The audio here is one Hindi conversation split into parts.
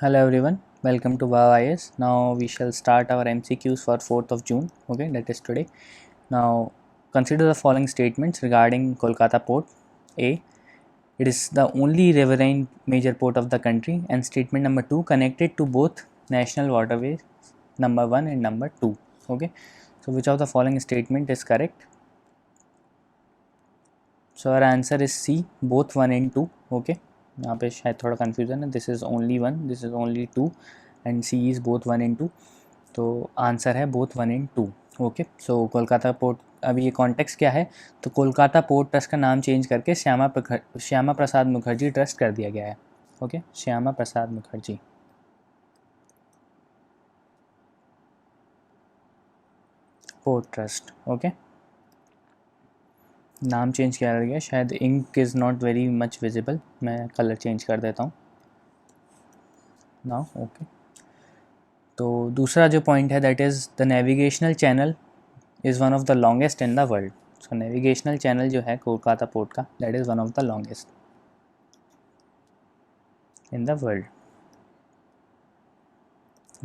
Hello everyone, welcome to WOW IS. Now we shall start our MCQs for 4th of June, okay, that is today. Now consider the following statements regarding Kolkata Port. A. It is the only riverine major port of the country, and statement number 2, connected to both national waterways number 1 and number 2, okay. So which of the following statement is correct? So our answer is C, both 1 and 2, okay. यहाँ पे शायद थोड़ा कन्फ्यूज़न है. This is only 1, this is only 2 and C is both 1 and 2. तो आंसर है both 1 and 2. Okay. So Kolkata port, अभी ये कॉन्टेक्स्ट क्या है, तो कोलकाता पोर्ट ट्रस्ट का नाम चेंज करके श्यामा प्रसाद मुखर्जी ट्रस्ट कर दिया गया है. Okay, Shyama Prasad Mukherjee port trust. Okay, नाम चेंज किया गया. शायद ink is not very much visible, मैं कलर चेंज कर देता हूँ नाउ. ओके, तो दूसरा जो पॉइंट है that is the navigational channel is one of the longest in the world. So navigational channel जो है कोलकाता पोर्ट का, that is one of the longest in the world,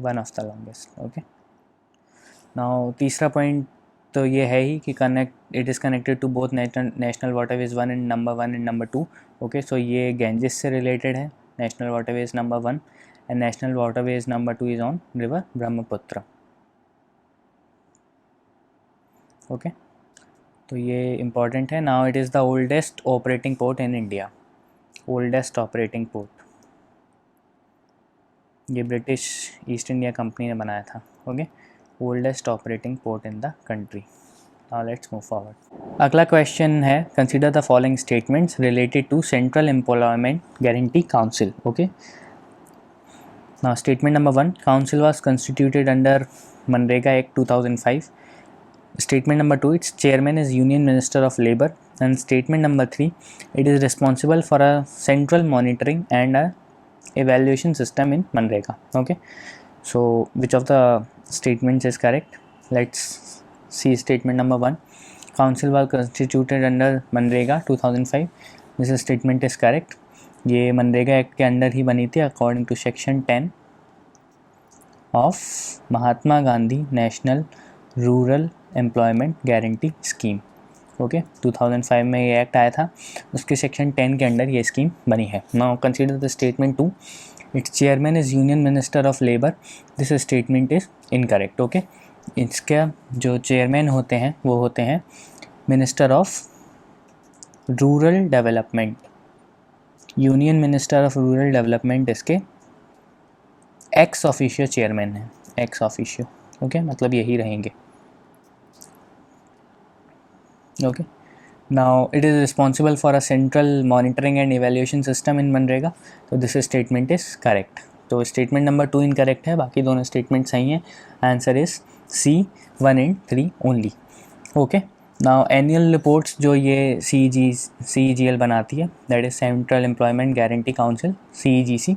one of the longest. Okay, now तीसरा पॉइंट तो ये है ही कि it is connected to both national waterways 1 and number 2. Okay, so ये गैंजिस से रिलेटेड है. National waterways number 1 and national waterways number 2 is on river Brahmaputra. Okay, तो ये इम्पॉर्टेंट है. Now it is the oldest operating port in India. Oldest operating port, ये ब्रिटिश ईस्ट इंडिया कंपनी ने बनाया था. Okay, oldest operating port in the country. Now let's move forward. अगला क्वेश्चन है, consider the following statements related to central employment guarantee council. Okay, now statement number 1, council was constituted under मनरेगा act 2005. Statement number 2, its chairman is Union Minister of Labour. And statement number 3, it is responsible for a central monitoring and a evaluation system in Manrega. Okay, so which of the statements is correct? Let's see statement number 1, council was constituted under Manrega 2005. This statement is correct. ये मनरेगा एक्ट के अंडर ही बनी थी according to section 10 of Mahatma Gandhi national rural employment guarantee scheme. Okay, 2005 में ये एक्ट आया था, उसके सेक्शन 10 के अंडर ये स्कीम बनी है. Now consider the statement 2, it's chairman is union minister of labour. This statement is incorrect. Okay, इसका जो चेयरमैन होते हैं वो होते हैं minister of rural development. Union minister of rural development इसके एक्स ऑफिशियो चेयरमैन हैं. एक्स ऑफिशियो, ओके, मतलब यही रहेंगे. Okay, now it is responsible for a central monitoring and evaluation system in Manrega. So this statement is correct. तो statement number 2 incorrect है, बाकी दोनों statement सही हैं. Answer is C, 1 and 3 only. Okay, now annual reports जो ये CEGL बनाती है, that is Central Employment Guarantee Council, CEGC,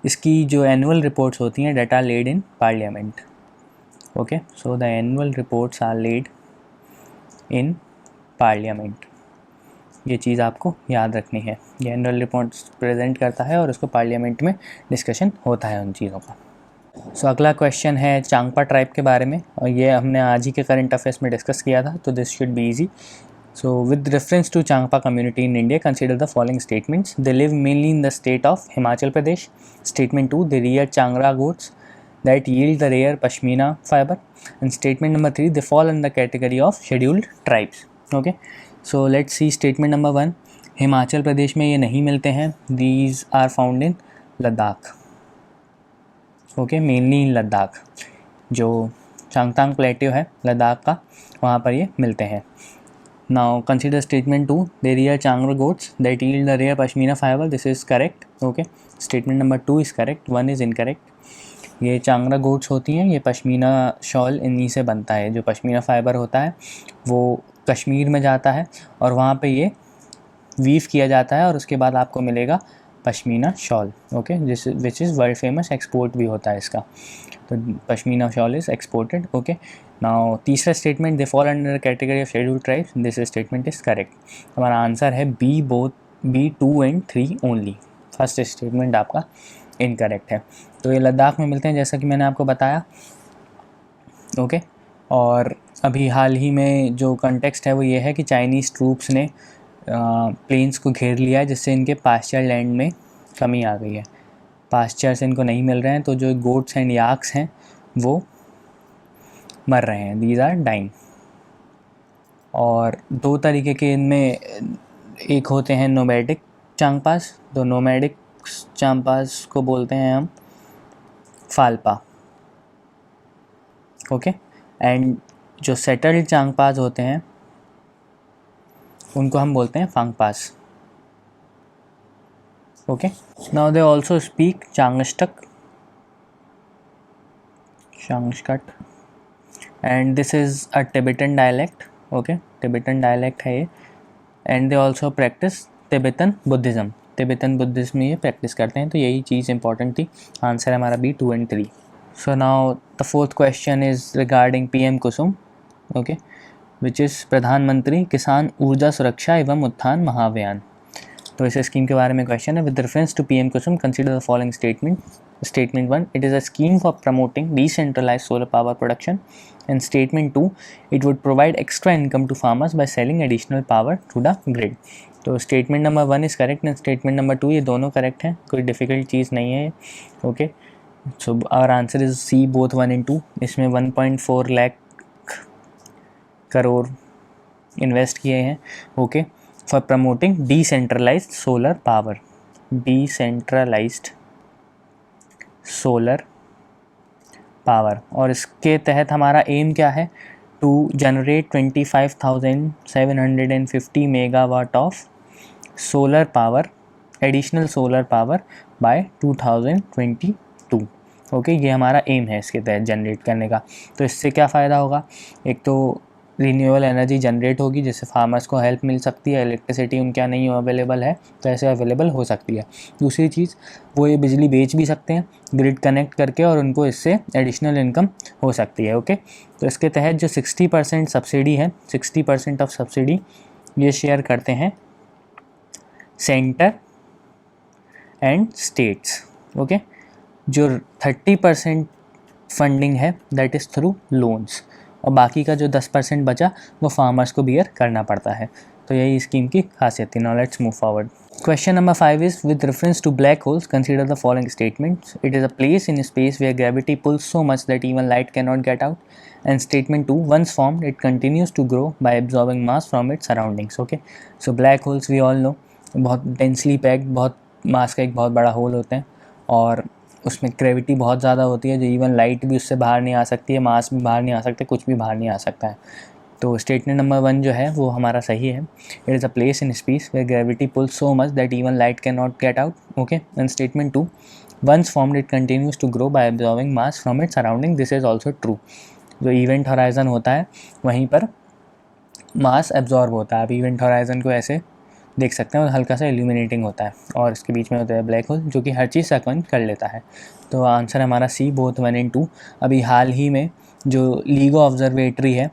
इसकी जो annual reports होती हैं that are laid in Parliament. Okay, so the annual reports are laid in parliament. ये चीज़ आपको याद रखनी है. ये एनुअल रिपोर्ट्स प्रेजेंट करता है और उसको पार्लियामेंट में डिस्कशन होता है उन चीज़ों का. सो अगला क्वेश्चन है चांगपा ट्राइब के बारे में, और ये हमने आज ही के करंट अफेयर्स में डिस्कस किया था, तो this should be easy. So with reference to Changpa community in India, consider the following statements. They live mainly in the state of Himachal Pradesh. Statement 2, they rear Changra goats that yield the rare pashmina fiber. And statement number 3, they fall in the category of scheduled tribes. Okay, so let's see statement number 1, Himachal Pradesh में ये नहीं मिलते हैं. These are found in Ladakh. Okay, mainly in Ladakh, जो चांगतांग प्लेट्यू है लद्दाख का, वहाँ पर ये मिलते हैं. Now consider statement 2, they rear चांगरा goats that yield the rare pashmina fiber. This is correct. Okay, statement number 2 is correct, 1 is incorrect. ये चांगरा गोट्स होती हैं, ये पश्मीना शॉल इन्हीं से बनता है. जो पश्मीना फ़ाइबर होता है वो कश्मीर में जाता है और वहाँ पे ये वीव किया जाता है और उसके बाद आपको मिलेगा पश्मीना शॉल. ओके, जिस which is world famous, export भी होता है इसका. तो pashmina shawl is exported. Okay, now तीसरा statement, they fall under category of scheduled tribes. This statement is correct. हमारा आंसर है B, बोथ B 2 and 3 ओनली. फर्स्ट स्टेटमेंट आपका इनकरेक्ट है। तो ये लद्दाख में मिलते हैं जैसा कि मैंने आपको बताया। ओके, और अभी हाल ही में जो कंटेक्स्ट है वो ये है कि चाइनीज़ ट्रूप्स ने प्लेन्स को घेर लिया है, जिससे इनके पास्चर लैंड में कमी आ गई है। पास्चर्स इनको नहीं मिल रहे हैं, तो जो गोट्स एंड याक्स हैं वो मर रहे हैं, दीज आर डाइंग। और दो तरीके के इनमें, एक होते हैं नोमैडिक चांगपास, तो नोमैडिक चांगपास को बोलते हैं हम फाल्पा। ओके, एंड जो सेटल्ड चांगपास होते हैं उनको हम बोलते हैं Phangpas. Okay, now they also speak Changstak, and this is a Tibetan dialect. Okay, Tibetan dialect है ये। And they also practice Tibetan Buddhism, तिब्बतन बुद्धिज़्म में ये प्रैक्टिस करते हैं। तो यही चीज़ इंपॉर्टेंट थी। आंसर हमारा B 2 and 3। So now the fourth question is regarding PM Kusum, okay, which is प्रधानमंत्री किसान ऊर्जा सुरक्षा एवं उत्थान महाअभियान। तो इस स्कीम के बारे में क्वेश्चन है। With reference to PM Kusum consider the following statement. Statement 1, it is a scheme for promoting decentralized solar power production. And statement 2, it would provide extra income to farmers by selling additional power to the grid. तो statement number 1 is correct and statement number 2 ये दोनों करेक्ट हैं, कोई डिफ़िकल्ट चीज़ नहीं है। Okay, so our answer is C both 1 and 2। इसमें 1.4 लाख करोड़ इन्वेस्ट किए हैं। Okay, for promoting decentralised solar power, decentralised solar power. और इसके तहत हमारा एम क्या है? To generate 25,750 megawatt of solar power, additional solar power by 2022। Okay, ये हमारा एम है इसके तहत जनरेट करने का। तो इससे क्या फ़ायदा होगा? एक तो रिन्यूएबल एनर्जी जनरेट होगी जिससे फार्मर्स को हेल्प मिल सकती है, इलेक्ट्रिसिटी उनके यहाँ नहीं अवेलेबल है तो ऐसे अवेलेबल हो सकती है। दूसरी चीज़, वो ये बिजली बेच भी सकते हैं ग्रिड कनेक्ट करके और उनको इससे एडिशनल इनकम हो सकती है। ओके, तो इसके तहत जो 60% सब्सिडी है, 60% ऑफ सब्सिडी ये शेयर करते हैं सेंटर एंड स्टेट्स। ओके, जो 30% फंडिंग है दैट इज़ थ्रू लोन्स, और बाकी का जो 10% बचा वो फार्मर्स को बियर करना पड़ता है। तो यही स्कीम की खासियत थी। Now let's move forward. Question number 5 is, with reference to black holes, consider the following statements. It is a place in space where gravity pulls so much that even light cannot get out. And statement 2, once formed, it continues to grow by absorbing mass from its surroundings. Okay, so black holes we all know, बहुत densely packed, बहुत मास का एक बहुत बड़ा होल होते हैं और उसमें ग्रेविटी बहुत ज़्यादा होती है, जो इवन लाइट भी उससे बाहर नहीं आ सकती है, मास भी बाहर नहीं आ सकते, कुछ भी बाहर नहीं आ सकता है। तो स्टेटमेंट नंबर 1 जो है वो हमारा सही है। It is a place in space where gravity pulls so much that even light can not get out. Okay, and statement 2, once formed it continues to grow by absorbing mass from its surrounding. This is also true. जो इवेंट होराइजन होता है वहीं पर मास एब्जॉर्ब होता है। आप इवेंट होराइजन को ऐसे देख सकते हैं और हल्का सा इल्यूमिनेटिंग होता है और इसके बीच में होता है ब्लैक होल जो कि हर चीज़ सकवन कर लेता है। तो आंसर हमारा सी बोथ 1 and 2। अभी हाल ही में जो लीगो ऑब्जर्वेटरी है,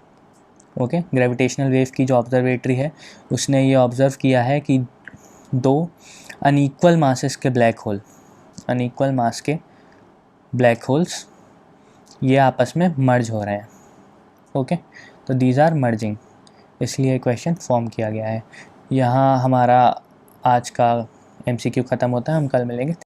ओके, ग्रेविटेशनल वेव की जो ऑब्जर्वेटरी है, उसने ये ऑब्ज़र्व किया है कि 2 अनइक्वल मासेस के ब्लैक होल, अनइक्वल मास के ब्लैक होल्स ये आपस में मर्ज हो रहे हैं। ओके, तो दीज आर मर्जिंग, इसलिए क्वेश्चन फॉर्म किया गया है। यहाँ हमारा आज का MCQ ख़त्म होता है। हम कल मिलेंगे।